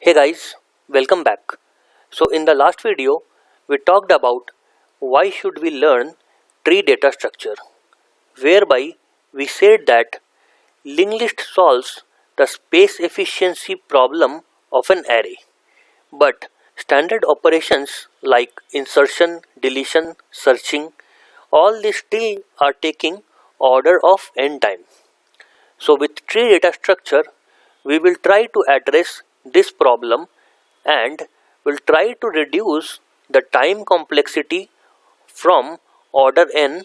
Hey guys, welcome back. So in the last video, we talked about why should we learn tree data structure, whereby we said that linked list solves the space efficiency problem of an array, but standard operations like insertion, deletion, searching, all these still are taking order of n time. So with tree data structure, we will try to address this problem and will try to reduce the time complexity from order n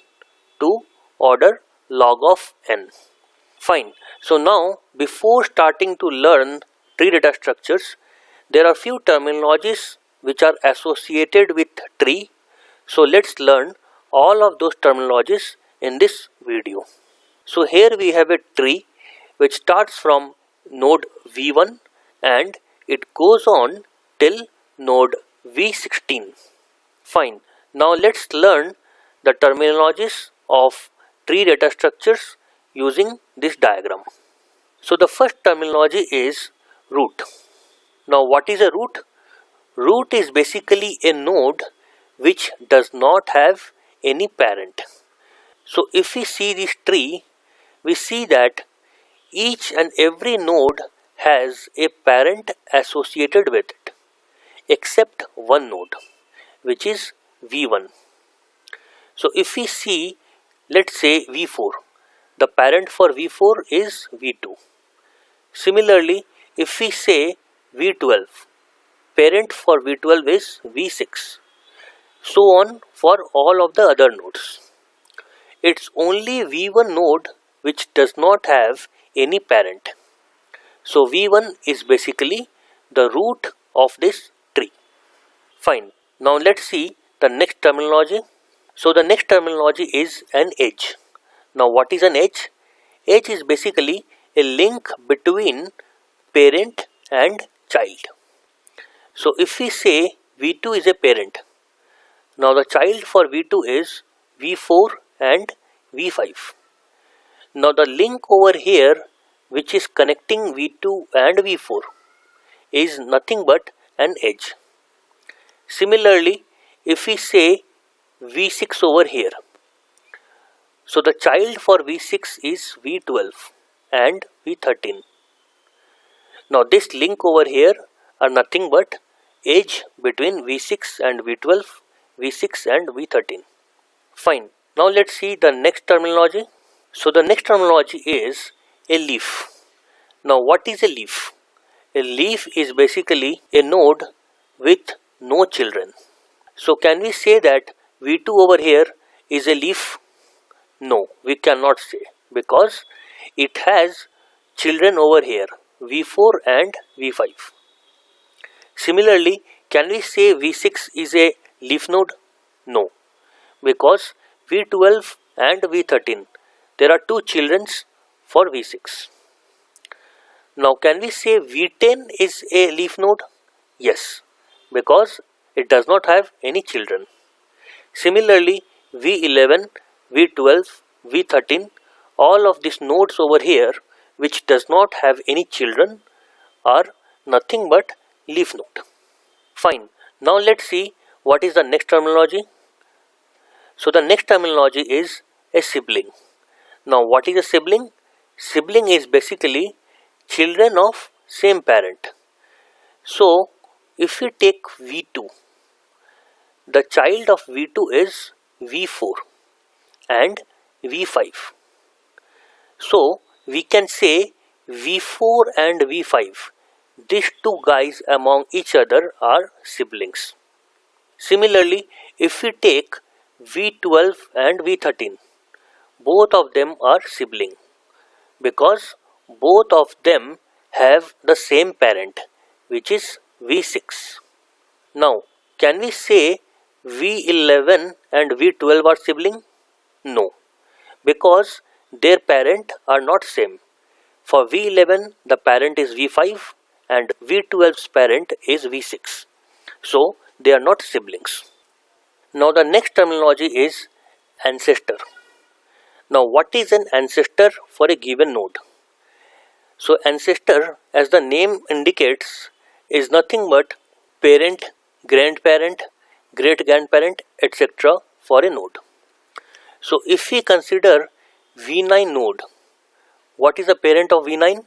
to order log of n. Fine. So now before starting to learn tree data structures, there are few terminologies which are associated with tree. So let's learn all of those terminologies in this video. So here we have a tree which starts from node V1 and it goes on till node V16. Fine. Now let's learn the terminologies of tree data structures using this diagram. So the first terminology is root. Now what is a root? Root is basically a node which does not have any parent. So if we see this tree, we see that each and every node has a parent associated with it, except one node, which is V1. So if we see, let's say V4, the parent for V4 is V2. Similarly, if we say V12, parent for V12 is V6. So on for all of the other nodes. It's only V1 node which does not have any parent. So V1 is basically the root of this tree. Fine. Now let's see the next terminology. So the next terminology is an edge. Now what is an edge? Edge is basically a link between parent and child. So if we say V2 is a parent, now the child for V2 is V4 and V5. Now the link over here which is connecting V2 and V4 is nothing but an edge. Similarly, if we say V6 over here, so the child for V6 is V12 and V13. Now this link over here are nothing but edge between V6 and V12, V6 and V13. Fine. Now let's see the next terminology. So the next terminology is a leaf. Now what is a leaf? A leaf is basically a node with no children. So can we say that V2 over here is a leaf? No, we cannot say, because it has children over here, V4 and V5. Similarly, can we say V6 is a leaf node? No, because V12 and V13, there are two children for V6. Now can we say V10 is a leaf node? Yes, because it does not have any children. Similarly, V11, V12, V13, all of these nodes over here which does not have any children are nothing but leaf node. Fine. Now let's see what is the next terminology. So the next terminology is a sibling. Now what is a sibling? Sibling is basically children of same parent. So if we take V2, the child of V2 is V4 and V5. So we can say V4 and V5, these two guys among each other are siblings. Similarly, if we take V12 and V13, both of them are siblings because both of them have the same parent, which is V6. Now, can we say V11 and V12 are siblings? No, because their parent are not same. For V11, the parent is V5 and V12's parent is V6. So, they are not siblings. Now, the next terminology is ancestor. Now, what is an ancestor for a given node? So, ancestor, as the name indicates, is nothing but parent, grandparent, great grandparent, etc. for a node. So if we consider V9 node, what is the parent of V9?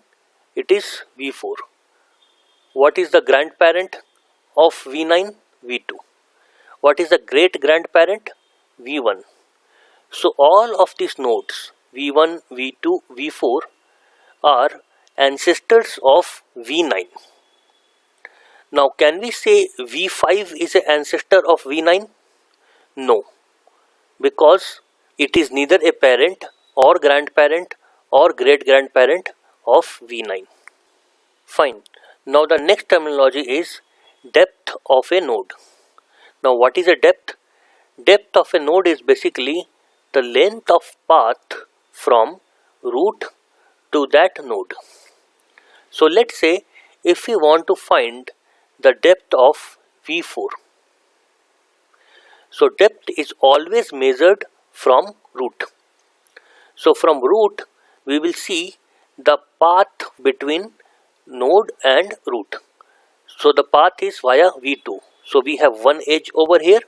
It is V4. What is the grandparent of V9? V2. What is the great grandparent? V1. So all of these nodes V1, V2, V4 are ancestors of V9. Now can we say V5 is an ancestor of V9? No, because it is neither a parent or grandparent or great grandparent of V9. Fine. Now the next terminology is depth of a node. Now what is a depth? Depth of a node is basically the length of path from root to that node. So let's say if we want to find the depth of V4. So depth is always measured from root. So from root we will see the path between node and root. So the path is via V2. So we have one edge over here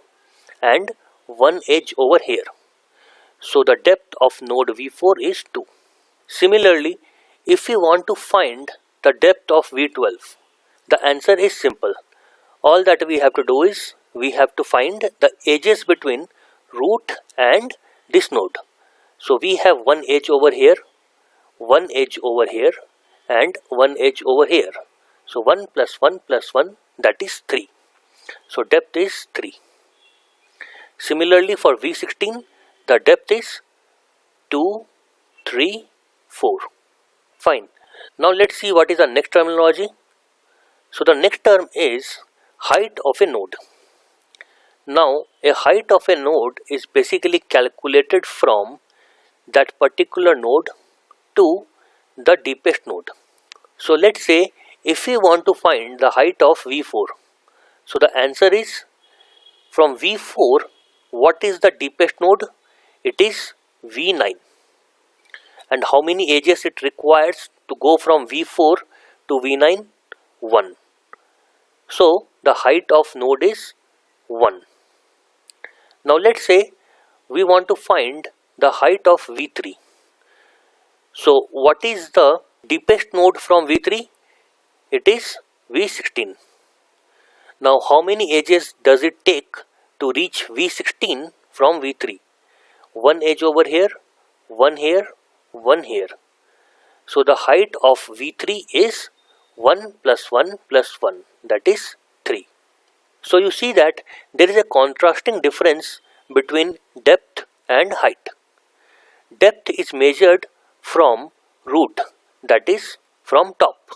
and one edge over here. So the depth of node V4 is 2. Similarly, if we want to find the depth of V12, the answer is simple. All that we have to do is we have to find the edges between root and this node. So we have one edge over here, one edge over here and one edge over here. So 1 plus 1 plus 1, that is 3. So depth is 3. Similarly for V16, the depth is 2, 3, 4. Fine. Now let's see what is the next terminology. So the next term is height of a node. Now a height of a node is basically calculated from that particular node to the deepest node. So let's say if we want to find the height of V4, so the answer is from V4, what is the deepest node? It is V9. And how many edges it requires to go from V4 to V9? 1. So the height of node is 1. Now let's say we want to find the height of V3. So what is the deepest node from V3? It is V16. Now how many edges does it take to reach V16 from V3? One edge over here, one here, one here. So the height of V3 is 1 plus 1 plus 1, that is 3. So you see that there is a contrasting difference between depth and height. Depth is measured from root, that is from top,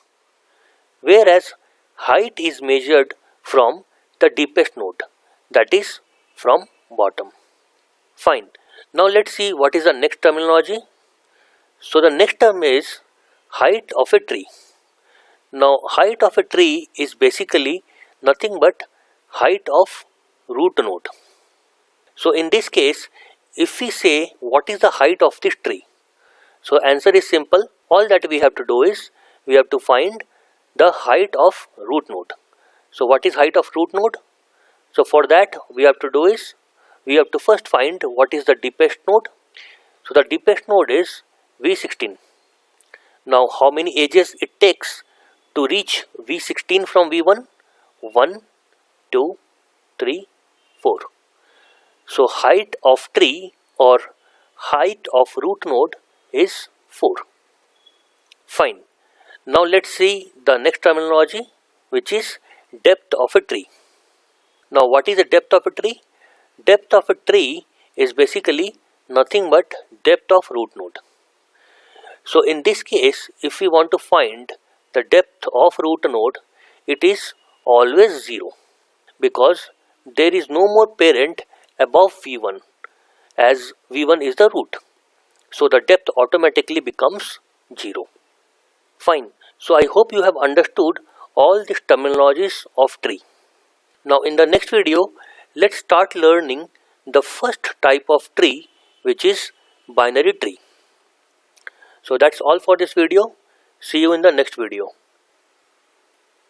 whereas height is measured from the deepest node, that is from bottom. Fine. Now let's see what is the next terminology. So the next term is height of a tree. Now height of a tree is basically nothing but height of root node. So in this case, if we say what is the height of this tree, so answer is simple. All that we have to do is we have to find the height of root node. So what is height of root node? So for that we have to do is we have to first find what is the deepest node. So the deepest node is V16. Now how many edges it takes to reach V16 from V1? 1, 2, 3, 4. So height of tree or height of root node is 4. Fine. Now let's see the next terminology, which is depth of a tree. Now what is the depth of a tree? Depth of a tree is basically nothing but depth of root node. So in this case, if we want to find the depth of root node, it is always 0, because there is no more parent above V1, as V1 is the root. So the depth automatically becomes 0. Fine. So I hope you have understood all these terminologies of tree. Now in the next video, let's start learning the first type of tree, which is binary tree. So that's all for this video. See you in the next video.